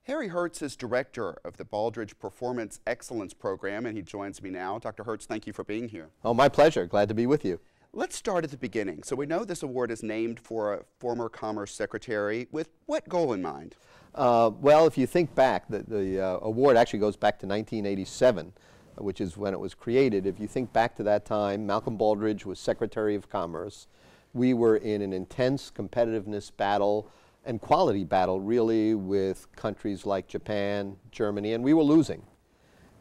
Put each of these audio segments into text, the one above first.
Harry Hertz is director of the Baldrige Performance Excellence Program, and he joins me now. Dr. Hertz, thank you for being here. Oh, my pleasure. Glad to be with you. Let's start at the beginning. So we know this award is named for a former Commerce Secretary. With what goal in mind? Well, if you think back, the award actually goes back to 1987, which is when it was created. If you think back to that time, Malcolm Baldrige was Secretary of Commerce. We were in an intense competitiveness battle and quality battle, really, with countries like Japan, Germany, and we were losing.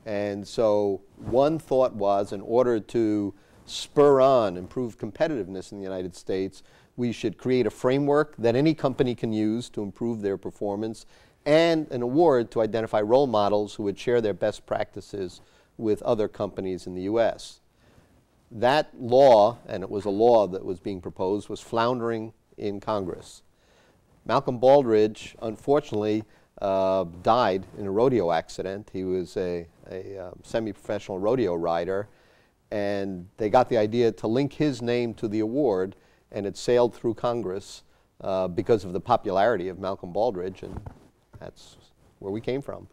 And so one thought was, in order to spur on improved competitiveness in the United States, we should create a framework that any company can use to improve their performance, and an award to identify role models who would share their best practices with other companies in the U.S. That law, and it was a law that was being proposed, was floundering in Congress. Malcolm Baldrige, unfortunately, died in a rodeo accident. He was a semi-professional rodeo rider, and they got the idea to link his name to the award, and it sailed through Congress because of the popularity of Malcolm Baldrige, and that's where we came from.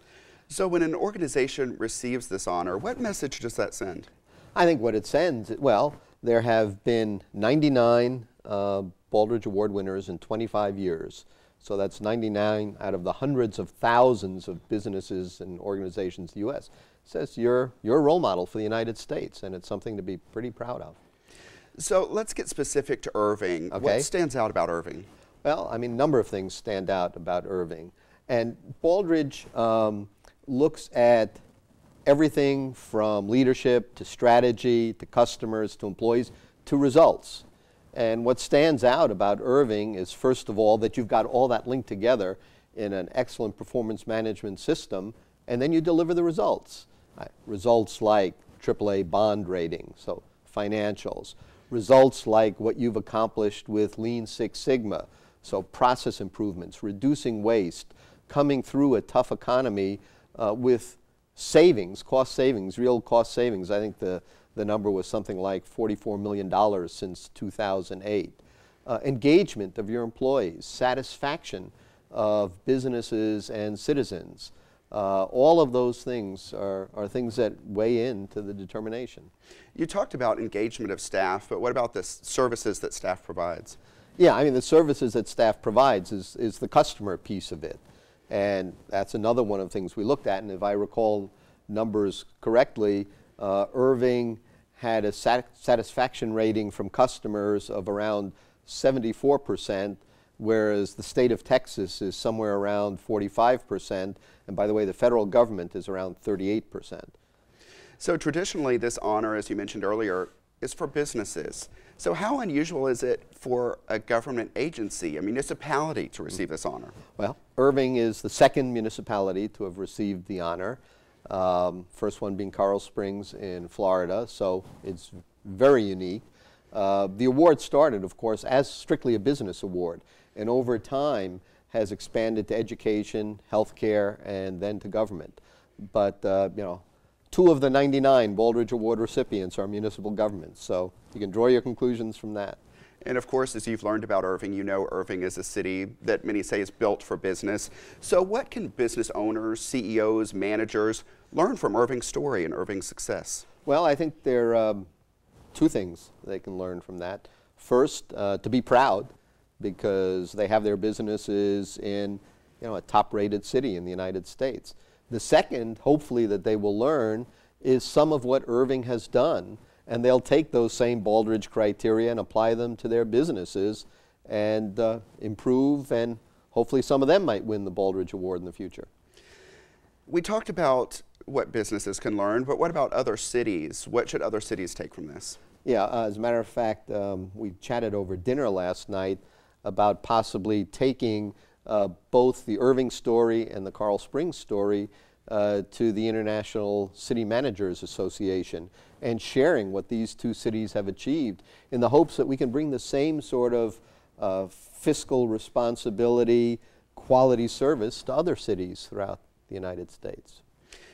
So when an organization receives this honor, what message does that send? I think what it sends, well, there have been 99 Baldrige Award winners in 25 years. So that's 99 out of the hundreds of thousands of businesses and organizations in the U.S. It says you're a role model for the United States, and it's something to be pretty proud of. So let's get specific to Irving. Okay. What stands out about Irving? Well, I mean, a number of things stand out about Irving. And Baldrige looks at everything from leadership to strategy to customers to employees to results. And what stands out about Irving is, first of all, that you've got all that linked together in an excellent performance management system, and then you deliver the results. Results like AAA bond rating, so financials. Results like what you've accomplished with Lean Six Sigma, so process improvements, reducing waste, coming through a tough economy with savings, cost savings, real cost savings. I think the number was something like $44 million since 2008. Engagement of your employees, satisfaction of businesses and citizens. All of those things are things that weigh into the determination. You talked about engagement of staff, but what about the services that staff provides? Yeah, I mean, the services that staff provides is the customer piece of it. And that's another one of the things we looked at. And if I recall numbers correctly, Irving had a satisfaction rating from customers of around 74%, whereas the state of Texas is somewhere around 45%. And by the way, the federal government is around 38%. So traditionally, this honor, as you mentioned earlier, is for businesses. So how unusual is it for a government agency, a municipality, to receive this honor? Well, Irving is the second municipality to have received the honor. First one being Coral Springs in Florida, so it's very unique. The award started, of course, as strictly a business award, and over time has expanded to education, healthcare, and then to government. But you know, 2 of the 99 Baldrige Award recipients are municipal governments, so you can draw your conclusions from that. And of course, as you've learned about Irving, you know Irving is a city that many say is built for business. So what can business owners, CEOs, managers learn from Irving's story and Irving's success? Well, I think there are 2 things they can learn from that. First, to be proud, because they have their businesses in, you know, a top-rated city in the United States. The second, hopefully, that they will learn is some of what Irving has done, and they'll take those same Baldrige criteria and apply them to their businesses and improve, and hopefully some of them might win the Baldrige Award in the future. We talked about what businesses can learn, but what about other cities? What should other cities take from this? Yeah, as a matter of fact, we chatted over dinner last night about possibly taking both the Irving story and the Coral Springs story to the International City Managers Association and sharing what these 2 cities have achieved in the hopes that we can bring the same sort of fiscal responsibility, quality service to other cities throughout the United States.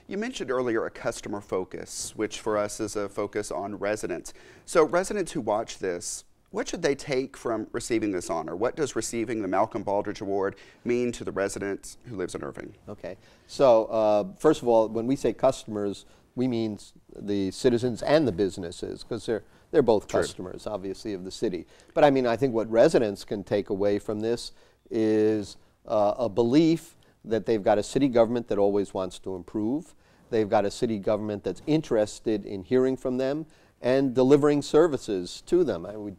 You mentioned earlier a customer focus, which for us is a focus on residents. So residents who watch this, What should they take from receiving this honor? What does receiving the Malcolm Baldrige Award mean to the resident who lives in Irving? Okay. So first of all, when we say customers, we mean the citizens and the businesses, because they're both customers, obviously, of the city. But I mean, I think what residents can take away from this is a belief that they've got a city government that always wants to improve. They've got a city government that's interested in hearing from them and delivering services to them. We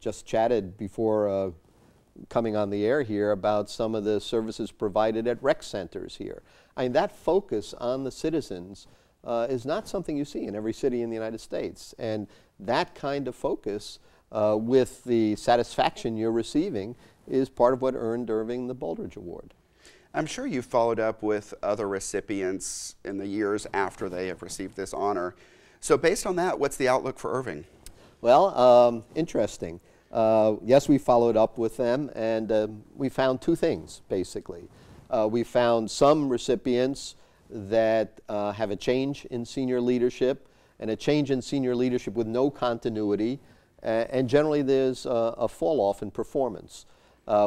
just chatted before coming on the air here about some of the services provided at rec centers here. I mean, that focus on the citizens is not something you see in every city in the United States. And that kind of focus with the satisfaction you're receiving is part of what earned Irving the Baldrige Award. I'm sure you've followed up with other recipients in the years after they have received this honor. So based on that, what's the outlook for Irving? Well, interesting. Yes, we followed up with them, and we found two things, basically. We found some recipients that have a change in senior leadership, and a change in senior leadership with no continuity, and generally there's a fall-off in performance.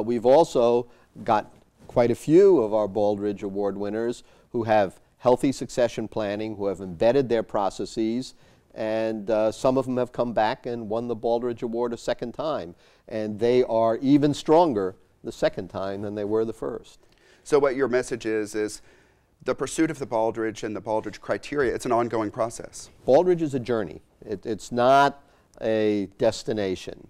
We've also got quite a few of our Baldrige Award winners who have healthy succession planning, who have embedded their processes, and some of them have come back and won the Baldrige Award a second time. And they are even stronger the second time than they were the first. So what your message is the pursuit of the Baldrige and the Baldrige criteria, it's an ongoing process. Baldrige is a journey. It's not a destination.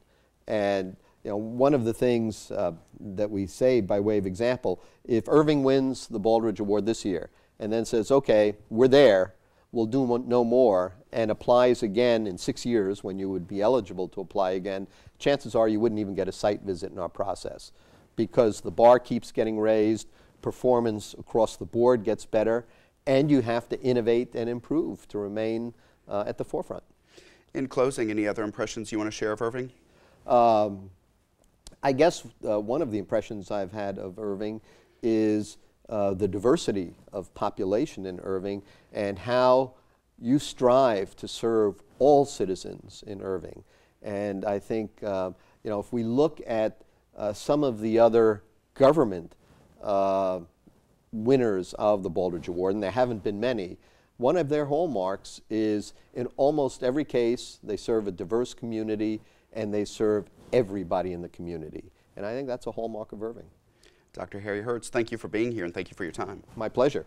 And you know, one of the things that we say by way of example, if Irving wins the Baldrige Award this year and then says, okay, we're there, we'll do no more, and applies again in 6 years when you would be eligible to apply again, chances are you wouldn't even get a site visit in our process, because the bar keeps getting raised, performance across the board gets better, and you have to innovate and improve to remain at the forefront. In closing, any other impressions you want to share of Irving? I guess one of the impressions I've had of Irving is the diversity of population in Irving and how you strive to serve all citizens in Irving. And I think you know, if we look at some of the other government winners of the Baldrige Award, and there haven't been many, one of their hallmarks is in almost every case they serve a diverse community and they serve everybody in the community. And I think that's a hallmark of Irving. Dr. Harry Hertz, thank you for being here and thank you for your time. My pleasure.